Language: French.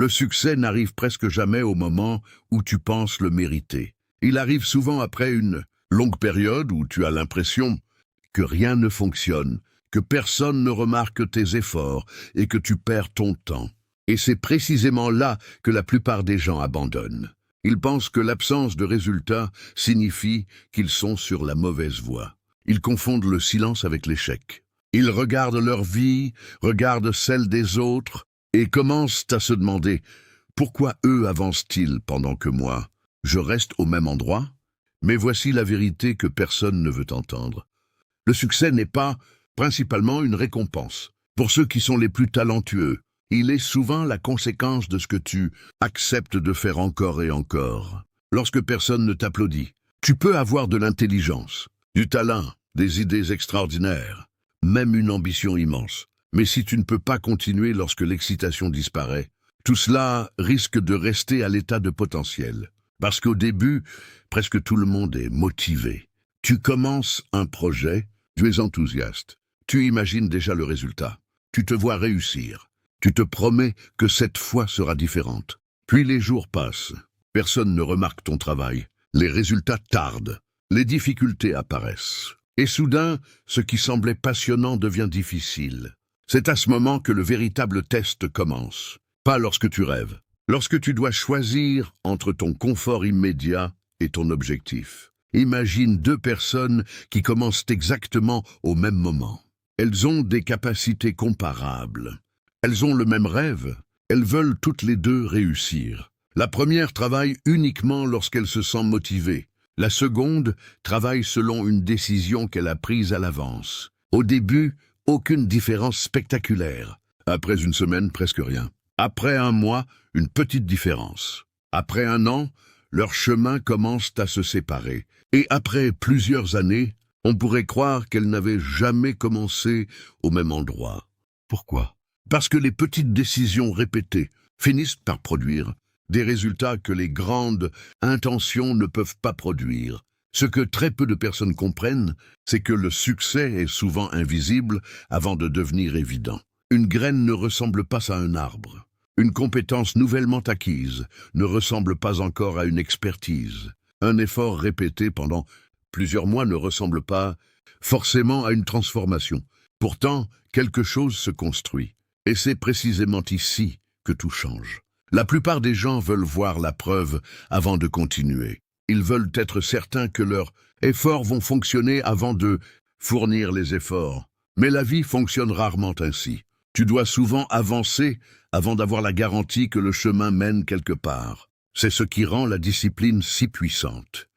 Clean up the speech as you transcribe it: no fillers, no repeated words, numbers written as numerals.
Le succès n'arrive presque jamais au moment où tu penses le mériter. Il arrive souvent après une longue période où tu as l'impression que rien ne fonctionne, que personne ne remarque tes efforts et que tu perds ton temps. Et c'est précisément là que la plupart des gens abandonnent. Ils pensent que l'absence de résultats signifie qu'ils sont sur la mauvaise voie. Ils confondent le silence avec l'échec. Ils regardent leur vie, regardent celle des autres et commencent à se demander « Pourquoi eux avancent-ils pendant que moi, je reste au même endroit ?» Mais voici la vérité que personne ne veut entendre. Le succès n'est pas principalement une récompense. Pour ceux qui sont les plus talentueux, il est souvent la conséquence de ce que tu acceptes de faire encore et encore. Lorsque personne ne t'applaudit, tu peux avoir de l'intelligence, du talent, des idées extraordinaires, même une ambition immense. Mais si tu ne peux pas continuer lorsque l'excitation disparaît, tout cela risque de rester à l'état de potentiel. Parce qu'au début, presque tout le monde est motivé. Tu commences un projet, tu es enthousiaste, tu imagines déjà le résultat, tu te vois réussir, tu te promets que cette fois sera différente. Puis les jours passent, personne ne remarque ton travail, les résultats tardent, les difficultés apparaissent. Et soudain, ce qui semblait passionnant devient difficile. C'est à ce moment que le véritable test commence. Pas lorsque tu rêves, lorsque tu dois choisir entre ton confort immédiat et ton objectif. Imagine deux personnes qui commencent exactement au même moment. Elles ont des capacités comparables. Elles ont le même rêve. Elles veulent toutes les deux réussir. La première travaille uniquement lorsqu'elle se sent motivée. La seconde travaille selon une décision qu'elle a prise à l'avance. Au début, aucune différence spectaculaire. Après une semaine, presque rien. Après un mois, une petite différence. Après un an, leurs chemins commencent à se séparer. Et après plusieurs années, on pourrait croire qu'elles n'avaient jamais commencé au même endroit. Pourquoi? Parce que les petites décisions répétées finissent par produire des résultats que les grandes intentions ne peuvent pas produire. Ce que très peu de personnes comprennent, c'est que le succès est souvent invisible avant de devenir évident. Une graine ne ressemble pas à un arbre. Une compétence nouvellement acquise ne ressemble pas encore à une expertise. Un effort répété pendant plusieurs mois ne ressemble pas forcément à une transformation. Pourtant, quelque chose se construit. Et c'est précisément ici que tout change. La plupart des gens veulent voir la preuve avant de continuer. Ils veulent être certains que leurs efforts vont fonctionner avant de fournir les efforts. Mais la vie fonctionne rarement ainsi. Tu dois souvent avancer avant d'avoir la garantie que le chemin mène quelque part. C'est ce qui rend la discipline si puissante.